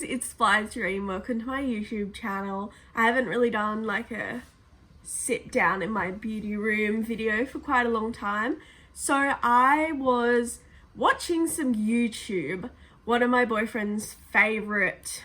guys, it's Fly's Dream. Welcome to my YouTube channel. I haven't really done like a sit down in my beauty room video for quite a long time. So I was watching some YouTube. One of my boyfriend's favorite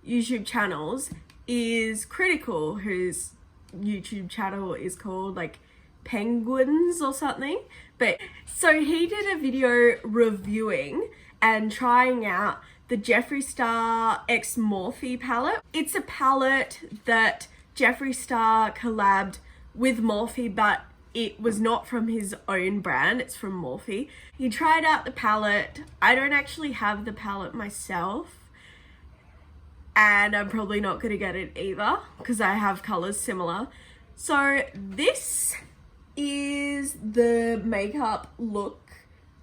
YouTube channels is Cr1tikal's, whose YouTube channel is called like penguinz or something. But so he did a video reviewing and trying out the Jeffree Star X Morphe palette. It's a palette that Jeffree Star collabed with Morphe, but it was not from his own brand, it's from Morphe. He tried out the palette. I don't actually have the palette myself, and I'm probably not gonna get it either because I have colors similar. So this is the makeup look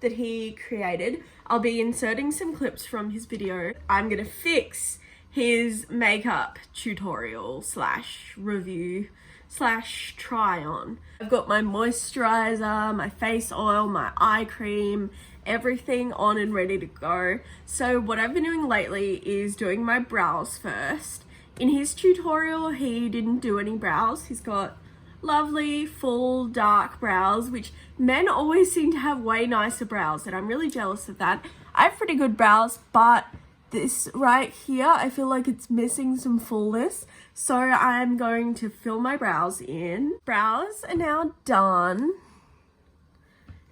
that he created. I'll be inserting some clips from his video. I'm gonna fix his makeup tutorial slash review slash try on. I've got my moisturizer, my face oil, my eye cream, everything on and ready to go. So what I've been doing lately is doing my brows first. In his tutorial, he didn't do any brows. He's got lovely full dark brows, which men always seem to have way nicer brows, and I'm really jealous of that. I have pretty good brows, but this right here, I feel like it's missing some fullness, so I'm going to fill my brows in. Brows are now done,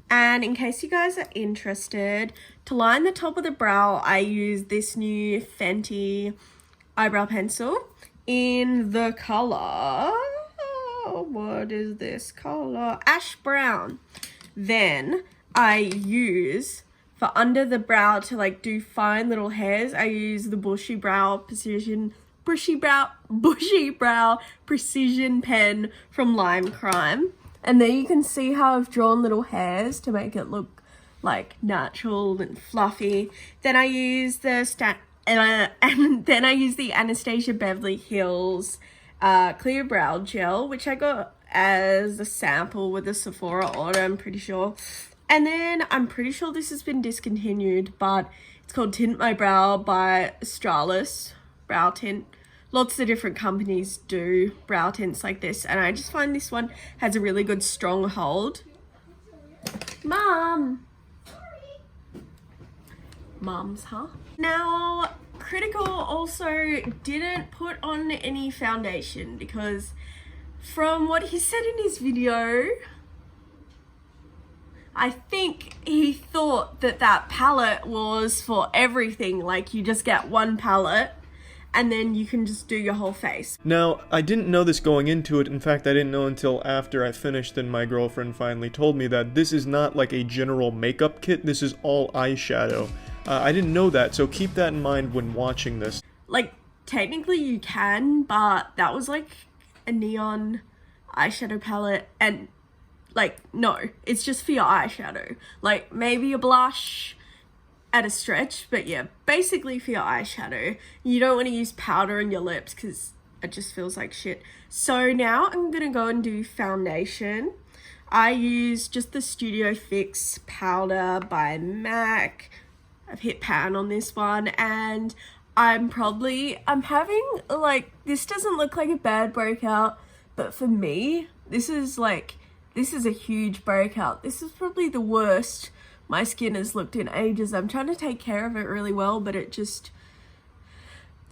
and in case you guys are interested, to line the top of the brow, I use this new Fenty eyebrow pencil in the color, what is this color? Ash brown. Then I use, for under the brow to like do fine little hairs, I use the bushy brow precision pen from Lime Crime. And there you can see how I've drawn little hairs to make it look like natural and fluffy. Then I use the Anastasia Beverly Hills clear brow gel, which I got as a sample with a Sephora order, I'm pretty sure. And then I'm pretty sure this has been discontinued, but it's called Tint My Brow by Australis Brow Tint. Lots of different companies do brow tints like this, and I just find this one has a really good strong hold. Mums, huh? Now, Cr1tikal also didn't put on any foundation because from what he said in his video, I think he thought that that palette was for everything, like you just get one palette and then you can just do your whole face. Now, I didn't know this going into it. In fact, I didn't know until after I finished and my girlfriend finally told me that this is not like a general makeup kit, this is all eyeshadow. I didn't know that, so keep that in mind when watching this. Like, technically you can, but that was like a neon eyeshadow palette, and like, no, it's just for your eyeshadow. Like, maybe a blush at a stretch, but yeah, basically for your eyeshadow. You don't want to use powder on your lips because it just feels like shit. So now I'm gonna go and do foundation. I use just the Studio Fix powder by MAC. I've hit pan on this one, and I'm having like, this doesn't look like a bad breakout, but for me, this is a huge breakout. This is probably the worst my skin has looked in ages. I'm trying to take care of it really well, but it's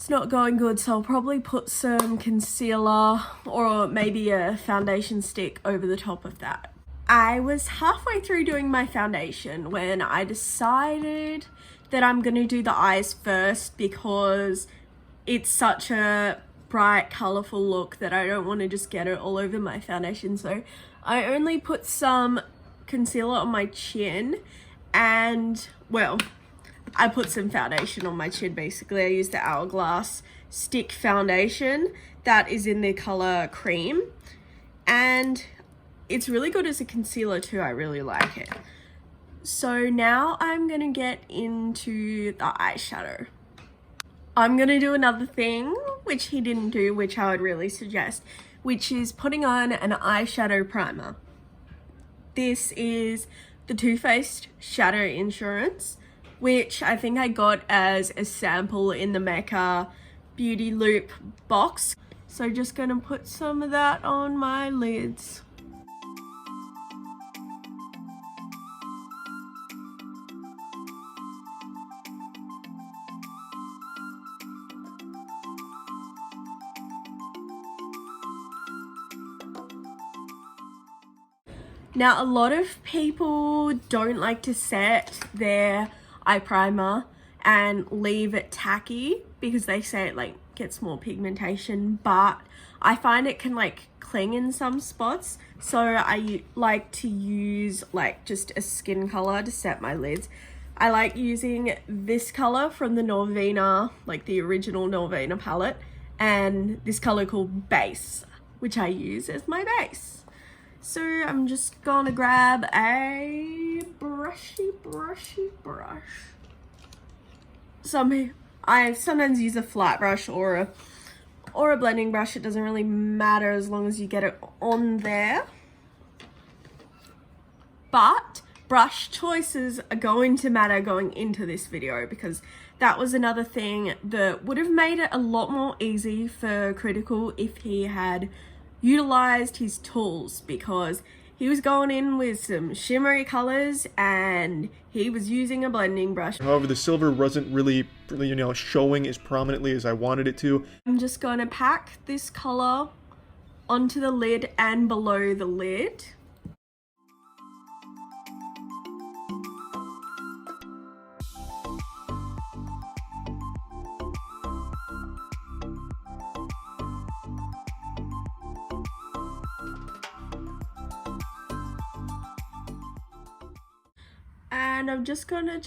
not going good, so I'll probably put some concealer or maybe a foundation stick over the top of that. I was halfway through doing my foundation when I decided that I'm going to do the eyes first because it's such a bright, colourful look that I don't want to just get it all over my foundation. So I only put some concealer on my chin and, well, I put some foundation on my chin basically. I used the Hourglass stick foundation that is in the colour Cream, and it's really good as a concealer too. I really like it. So now I'm gonna get into the eyeshadow. I'm gonna do another thing which he didn't do, which I would really suggest, which is putting on an eyeshadow primer. This is the Too Faced Shadow Insurance, which I think I got as a sample in the Mecca Beauty Loop box. So just gonna put some of that on my lids. Now, a lot of people don't like to set their eye primer and leave it tacky because they say it like gets more pigmentation, but I find it can like cling in some spots. So I like to use like just a skin color to set my lids. I like using this color from the Norvina, like the original Norvina palette, and this color called Base, which I use as my base. So I'm just gonna grab a brush. I sometimes use a flat brush or a blending brush. It doesn't really matter as long as you get it on there. But brush choices are going to matter going into this video, because that was another thing that would have made it a lot more easy for Critical if he had utilized his tools, because he was going in with some shimmery colors and he was using a blending brush. However, the silver wasn't really, showing as prominently as I wanted it to. I'm just going to pack this color onto the lid and below the lid. And I'm just gonna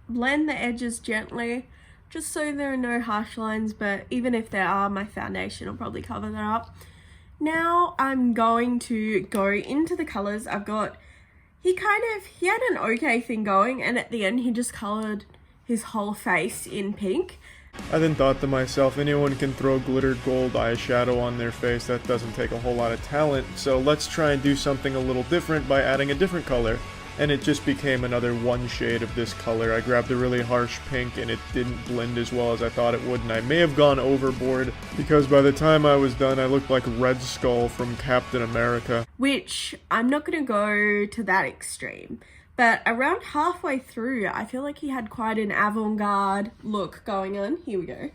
blend the edges gently, just so there are no harsh lines, but even if there are, my foundation will probably cover that up. Now I'm going to go into the colors. He had an okay thing going, and at the end he just colored his whole face in pink. I then thought to myself, anyone can throw glitter gold eyeshadow on their face. That doesn't take a whole lot of talent, so let's try and do something a little different by adding a different color. And it just became another one shade of this color. I grabbed a really harsh pink and it didn't blend as well as I thought it would, and I may have gone overboard because by the time I was done I looked like Red Skull from Captain America. Which, I'm not going to go to that extreme, but around halfway through I feel like he had quite an avant-garde look going on. Here we go.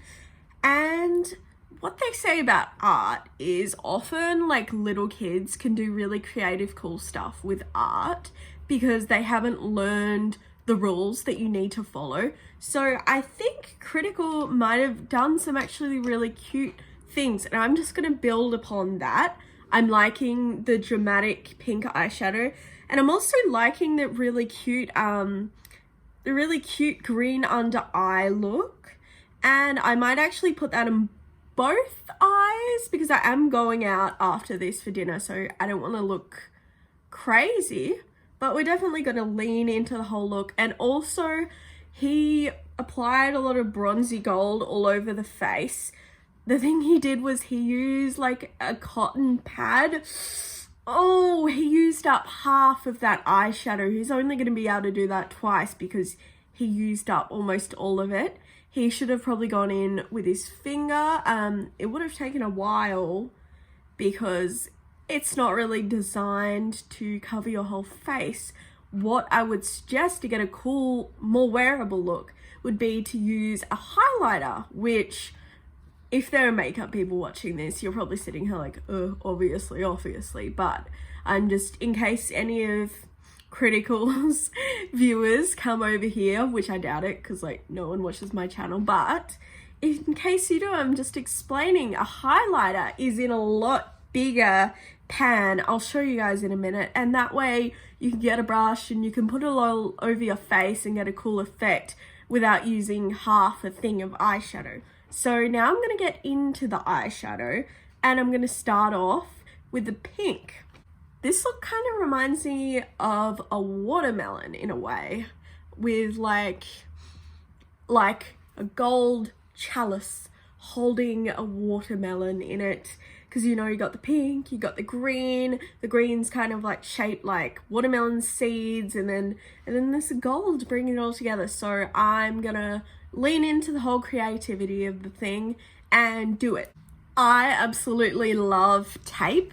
And what they say about art is often like little kids can do really creative cool stuff with art because they haven't learned the rules that you need to follow. So I think Critical might have done some actually really cute things, and I'm just gonna build upon that. I'm liking the dramatic pink eyeshadow, and I'm also liking the really cute green under eye look. And I might actually put that in both eyes because I am going out after this for dinner, so I don't want to look crazy. But we're definitely going to lean into the whole look. And also, he applied a lot of bronzy gold all over the face. The thing he did was he used like a cotton pad. Oh, he used up half of that eyeshadow. He's only going to be able to do that twice because he used up almost all of it. He should have probably gone in with his finger. It would have taken a while because it's not really designed to cover your whole face. What I would suggest to get a cool, more wearable look would be to use a highlighter, which, if there are makeup people watching this, you're probably sitting here like, obviously, but I'm just, in case any of Critical's viewers come over here, which I doubt it, because like no one watches my channel, but in case you do, I'm just explaining a highlighter is in a lot bigger pan. I'll show you guys in a minute, and that way you can get a brush and you can put it all over your face and get a cool effect without using half a thing of eyeshadow. So now I'm going to get into the eyeshadow, and I'm going to start off with the pink. This look kind of reminds me of a watermelon in a way, with like a gold chalice holding a watermelon in it. because you know you got the pink, you got the green's kind of like shaped like watermelon seeds, and then this gold bringing it all together. So I'm gonna lean into the whole creativity of the thing and do it. I absolutely love tape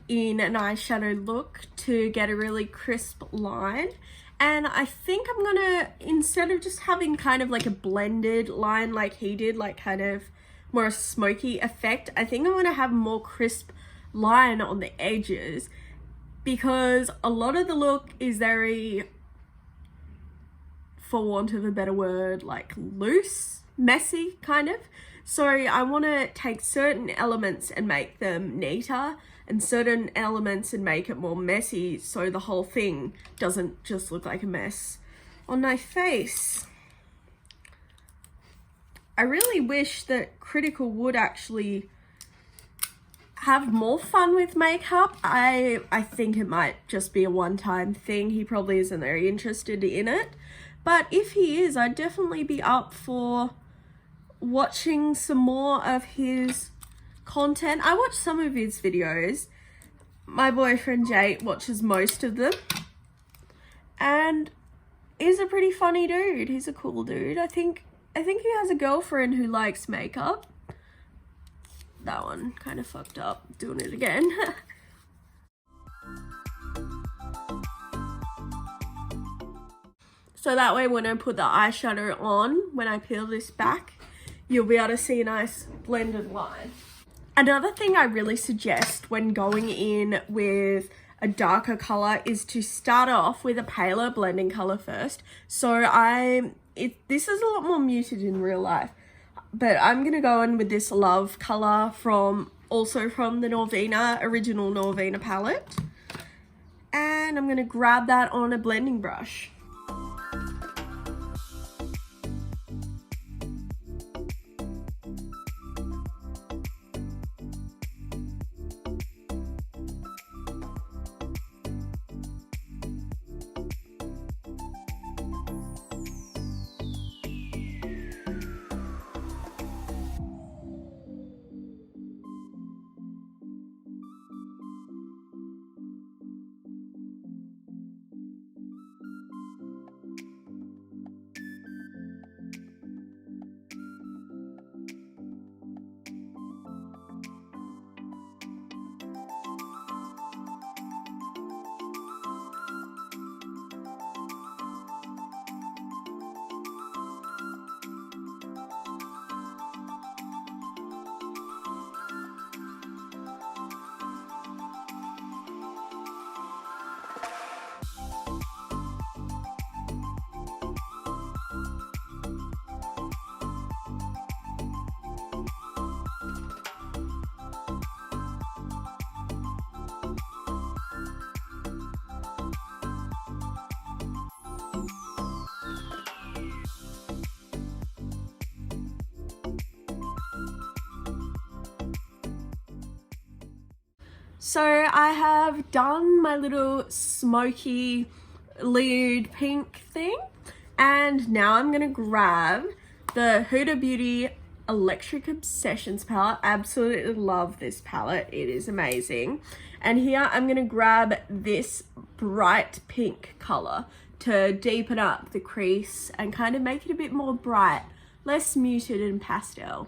in an eyeshadow look to get a really crisp line. And I think I'm gonna, instead of just having kind of like a blended line like he did, like kind of more a smoky effect, I think I'm gonna have more crisp line on the edges, because a lot of the look is very, for want of a better word, like loose, messy kind of. So I want to take certain elements and make them neater, and certain elements and make it more messy, so the whole thing doesn't just look like a mess on my face. I really wish that Critical would actually have more fun with makeup. I think it might just be a one-time thing. He probably isn't very interested in it. But if he is, I'd definitely be up for watching some more of his content. I watch some of his videos. My boyfriend Jake watches most of them. And he's a pretty funny dude. He's a cool dude. I think he has a girlfriend who likes makeup. That one kind of fucked up. Doing it again. So that way when I put the eyeshadow on, when I peel this back, you'll be able to see a nice blended line. Another thing I really suggest when going in with a darker color is to start off with a paler blending color first. So this is a lot more muted in real life, but I'm gonna go in with this Love color also from the original Norvina palette. And I'm gonna grab that on a blending brush. So I have done my little smoky lid pink thing, and now I'm gonna grab the Huda Beauty Electric Obsessions palette. Absolutely love this palette, it is amazing. And here I'm gonna grab this bright pink color to deepen up the crease and kind of make it a bit more bright, less muted and pastel.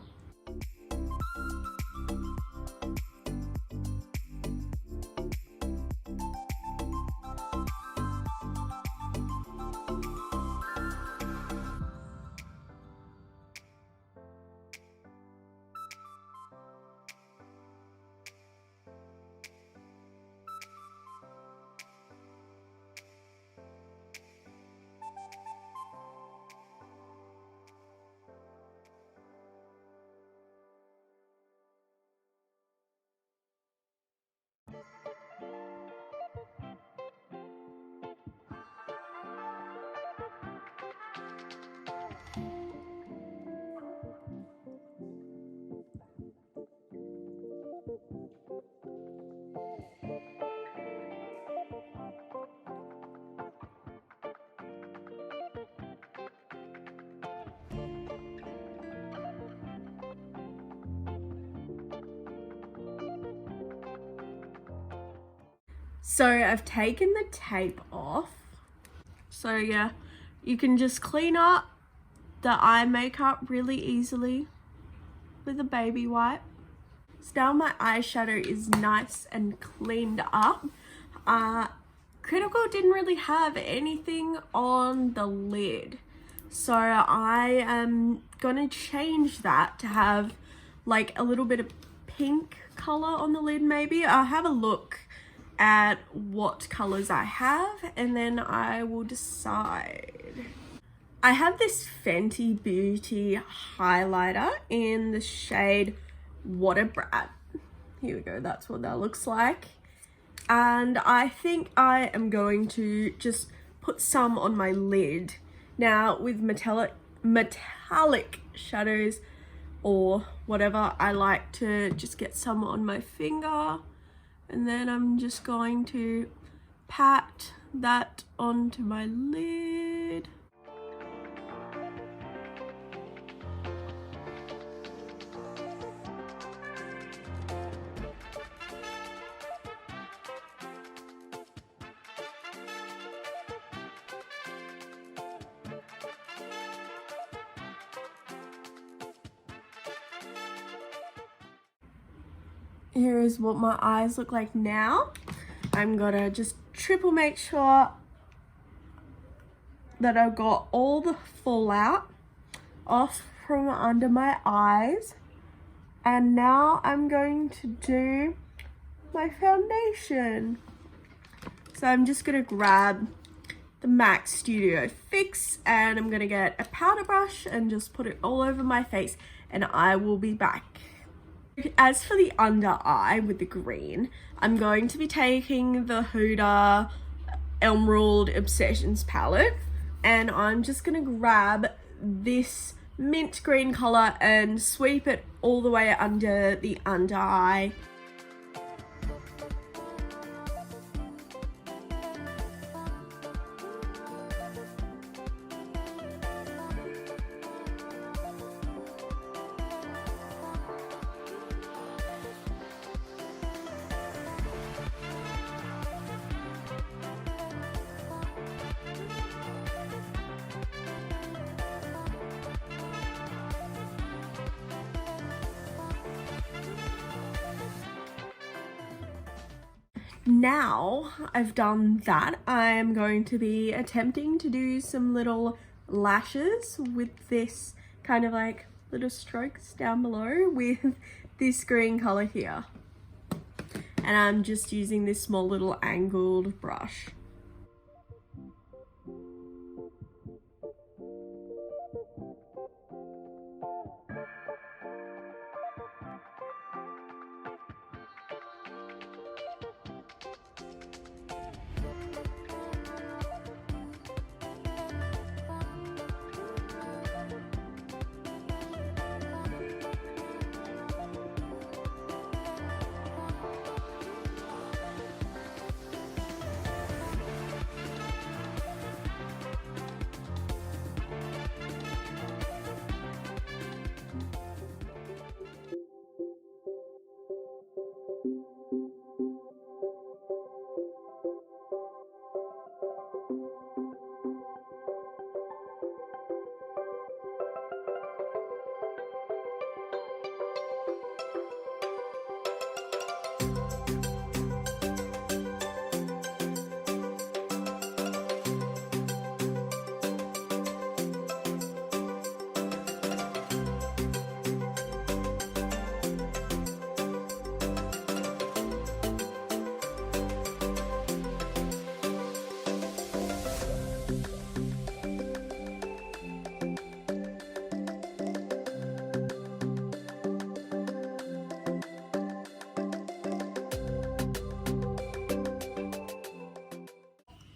So I've taken the tape off. So yeah, you can just clean up the eye makeup really easily with a baby wipe. So now my eyeshadow is nice and cleaned up. Critical didn't really have anything on the lid, so I am gonna change that to have like a little bit of pink color on the lid. Maybe I'll have a look at what colors I have and then I will decide. I have this Fenty Beauty highlighter in the shade Water Brat. Here we go, that's what that looks like. And I think I am going to just put some on my lid. Now with metallic shadows or whatever, I like to just get some on my finger, and then I'm just going to pat that onto my lid. Here is what my eyes look like now. I'm gonna just triple make sure that I've got all the fallout off from under my eyes. And now I'm going to do my foundation. So I'm just gonna grab the MAC Studio Fix and I'm gonna get a powder brush and just put it all over my face, and I will be back. As for the under eye with the green, I'm going to be taking the Huda Emerald Obsessions palette, and I'm just going to grab this mint green color and sweep it all the way under the under eye. Now I've done that, I'm going to be attempting to do some little lashes with this kind of like little strokes down below with this green color here. And I'm just using this small little angled brush.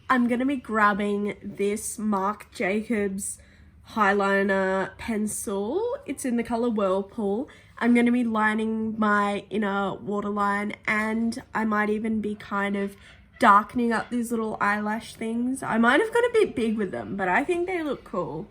I'm going to be grabbing this Marc Jacobs highliner pencil. It's in the color Whirlpool. I'm going to be lining my inner waterline, and I might even be kind of darkening up these little eyelash things. I might have got a bit big with them, but I think they look cool.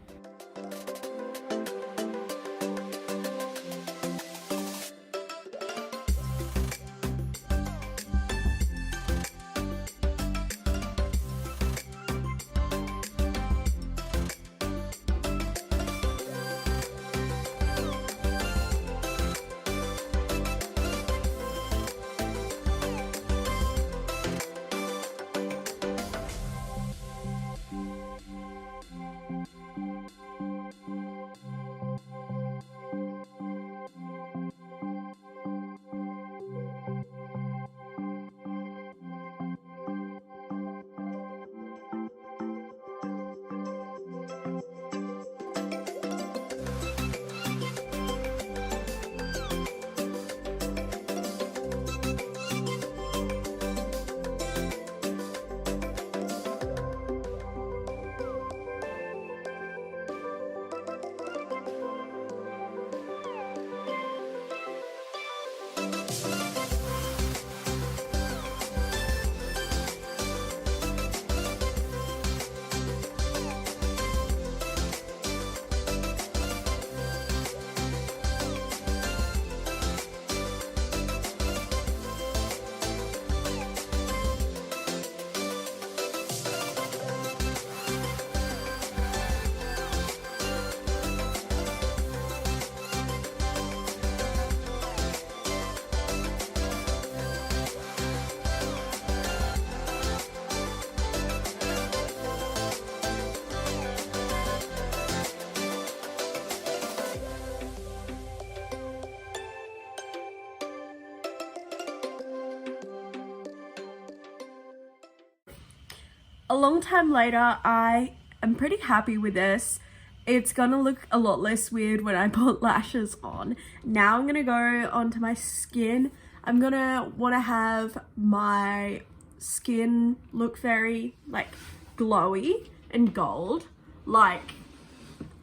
a long time later, I am pretty happy with this. It's gonna look a lot less weird when I put lashes on. Now I'm gonna go onto my skin. I'm gonna wanna have my skin look very like glowy and gold, like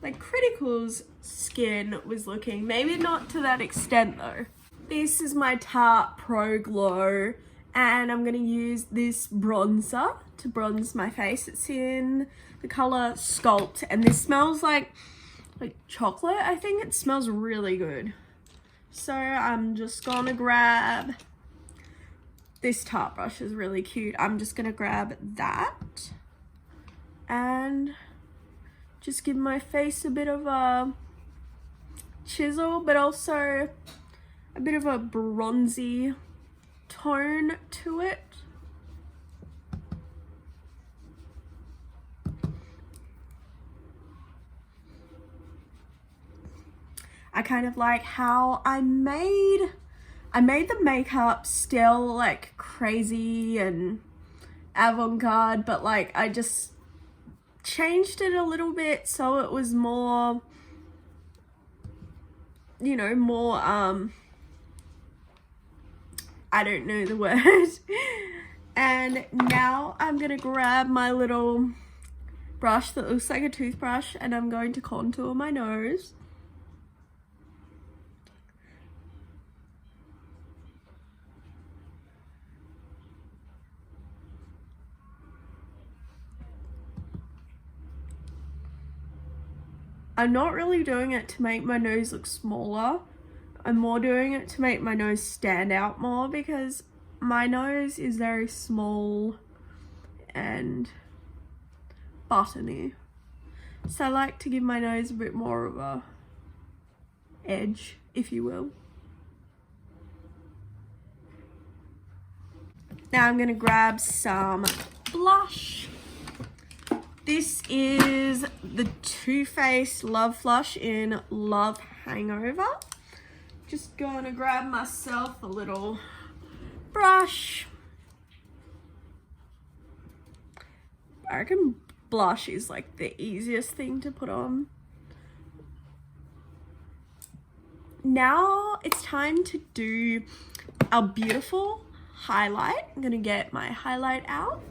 Cr1tikal's skin was looking. Maybe not to that extent though. This is my Tarte Pro Glow, and I'm gonna use this bronzer to bronze my face. It's in the color Sculpt, and this smells like chocolate. I think it smells really good. So I'm just gonna grab this Tarte brush, is really cute. I'm just gonna grab that and just give my face a bit of a chisel, but also a bit of a bronzy tone to it. I kind of like how I made the makeup still like crazy and avant-garde, but like I just changed it a little bit so it was more, you know, more I don't know the word. And now I'm gonna grab my little brush that looks like a toothbrush, and I'm going to contour my nose. I'm not really doing it to make my nose look smaller. I'm more doing it to make my nose stand out more, because my nose is very small and buttony. So I like to give my nose a bit more of a edge, if you will. Now I'm gonna grab some blush. This is the Too Faced Love Flush in Love Hangover. Just gonna grab myself a little brush. I reckon blush is like the easiest thing to put on. Now it's time to do our beautiful highlight. I'm gonna get my highlight out.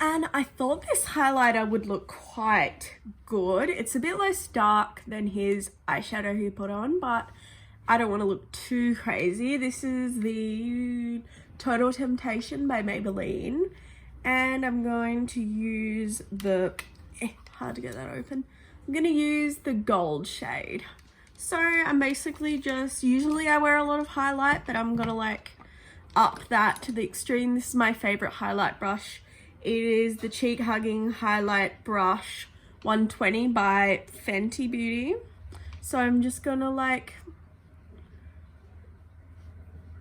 And I thought this highlighter would look quite good. It's a bit less dark than his eyeshadow he put on, but I don't want to look too crazy. This is the Total Temptation by Maybelline. And I'm going to use the, hard to get that open. I'm going to use the gold shade. So I'm basically just, usually I wear a lot of highlight, but I'm going to like up that to the extreme. This is my favorite highlight brush. It is the Cheek Hugging Highlight Brush 120 by Fenty Beauty. So I'm just gonna like,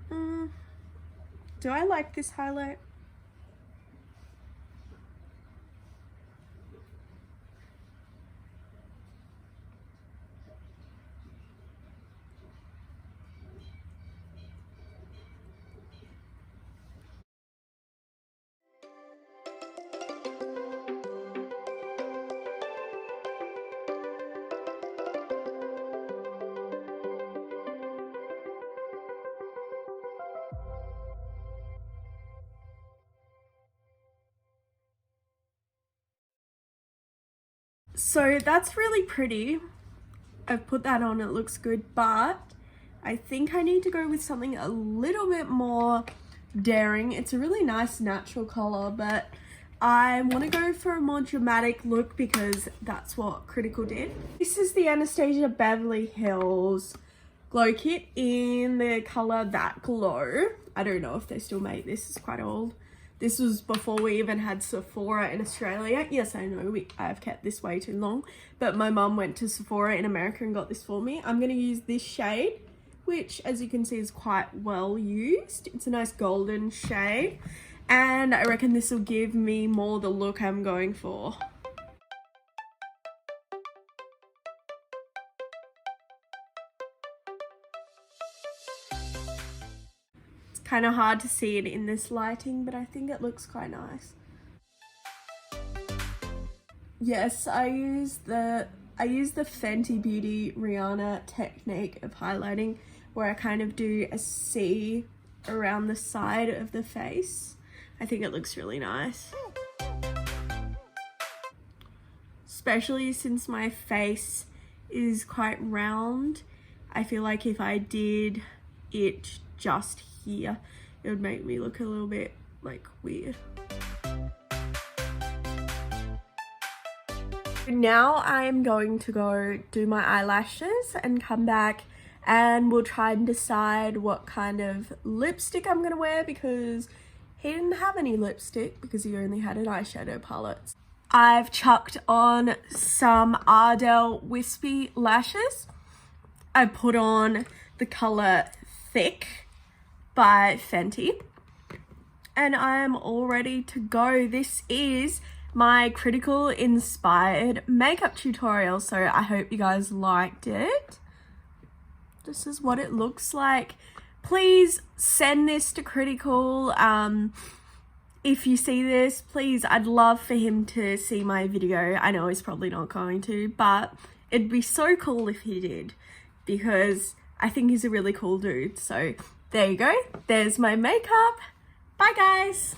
do I like this highlight? So that's really pretty. I've put that on, it looks good, but I think I need to go with something a little bit more daring. It's a really nice natural color, but I want to go for a more dramatic look because that's what Cr1tikal did. This is the Anastasia Beverly Hills Glow Kit in the color That Glow. I don't know if they still make this, it's quite old. This was before we even had Sephora in Australia. Yes, I know, I've kept this way too long, but my mum went to Sephora in America and got this for me. I'm going to use this shade, which as you can see is quite well used. It's a nice golden shade, and I reckon this will give me more the look I'm going for. Kind of hard to see it in this lighting, but I think it looks quite nice. Yes, I use the Fenty Beauty Rihanna technique of highlighting, where I kind of do a C around the side of the face. I think it looks really nice. Especially since my face is quite round, I feel like if I did it just here, it would make me look a little bit like weird. Now I'm going to go do my eyelashes and come back, and we'll try and decide what kind of lipstick I'm gonna wear, because he didn't have any lipstick because he only had an eyeshadow palette. I've chucked on some Ardell wispy lashes. I put on the colour Thick by Fenty, and I'm all ready to go. This is my Critical inspired makeup tutorial, so I hope you guys liked it. This is what it looks like. Please send this to Critical. If you see this, please, I'd love for him to see my video. I know he's probably not going to, but it'd be so cool if he did, because I think he's a really cool dude. So there you go. There's my makeup. Bye guys.